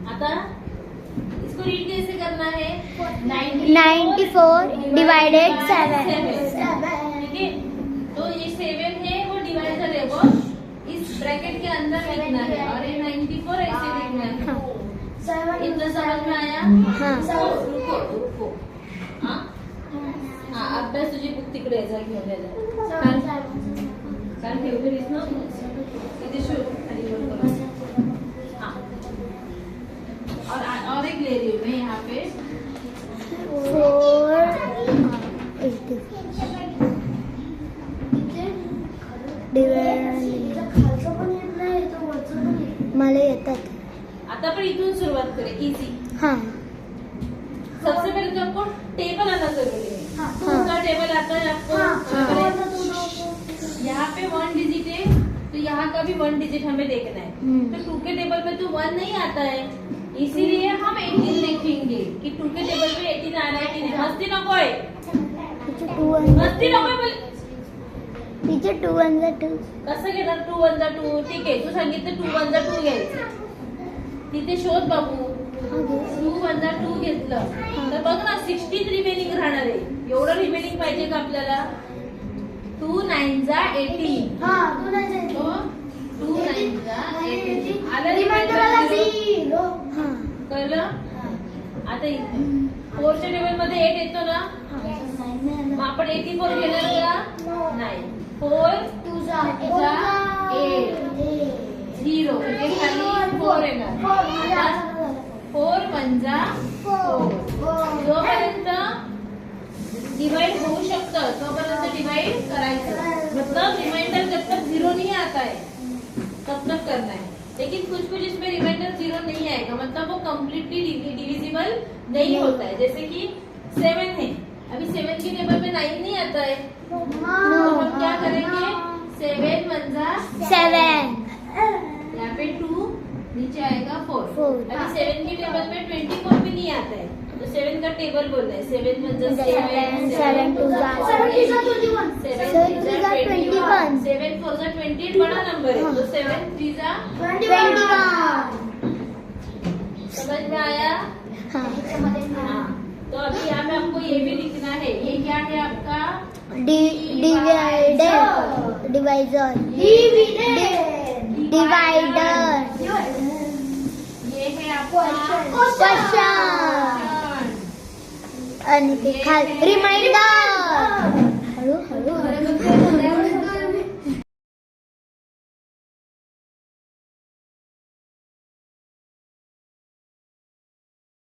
आता इसको रीड कैसे करना है? 94 डिवाइडेड 7। ठीक है, तो ये 7 है वो डिवाइजर है, वो इस ब्रैकेट के अंदर लिखना है और ये 94 ऐसे लिखना है। इतना समझ में आया? हाँ। रुको। हाँ, अभ्यास तुझी बुक तिकडे घेऊन यायला कारण ठेवलीस ना इथे शो खाली वर करून। हाँ, और एक ले रही हूँ मैं यहाँ पे 4 मला येतात। आता पण इथून सुरुवात करें, इजी। हाँ। सबसे पहले तो आपको टेबल आना जरूरी है। का टेबल आता है आपको? यहाँ पे 1 डिजिट है तो यहाँ का भी 1 डिजिट हमें देखना है। तो 2 के टेबल पे तो 1 नहीं आता है, इसीलिए हम 18 लिखेंगे कि 2 के टेबल पे 18 आ रहा है कि नहीं। मस्ती नको है, मस्ती नको है। टीचर 2 1 2 कसं घेणार? 2 1 2। ठीक आहे, तू सांगितलं 2 1 2 घ्यायचं, तिथे शोध बाबू। 2 1 2 घेतलं तर बघ ना 16 रिमेनिंग राहणार आहे। एवढं रिमेनिंग पाहिजे का आपल्याला? 2 9 जा 18। तो 2 9 जा 18 आलं रिमाइंडर आला 0। कळलं? आता 4 च्या टेबल मध्ये 8 येतो ना, मग आपण 84 घेणार का? नाही। 4 2 जा 8 0 इथे खाली 4 येणार। आता 4 1 जा 4। जोपर्यंत डिवाइड होऊ शकतं तोपर्यंत डिवाइड करायचं। मतलब रिमाइंडर जब तक 0 नहीं आता है तब तक करना है। लेकिन कुछ इसमें रिमाइंडर 0 नहीं आएगा, मतलब वो कम्प्लीटली डिविजिबल नहीं होता है। जैसे कि 7 है, अभी 7 के टेबल में 9 नहीं आता है, तो हम क्या करेंगे? 7 1 जा 7। यहाँ पे 2 नीचे आएगा 4। अभी 7 के टेबल में 24 भी नहीं आता है, तो 7 का टेबल बोलना है। 7 1 जा 7 7 2 जा 21 7 4 जा 28 बड़ा नंबर है, तो 7 3 जा 21। समझ में आया? हाँ। तो अभी यहाँ पे आपको ये भी लिखना है, ये क्या है आपका? डिवाइजर। ये है आपका क्वेश्चन। आणि ते खाली रिमाइंडर।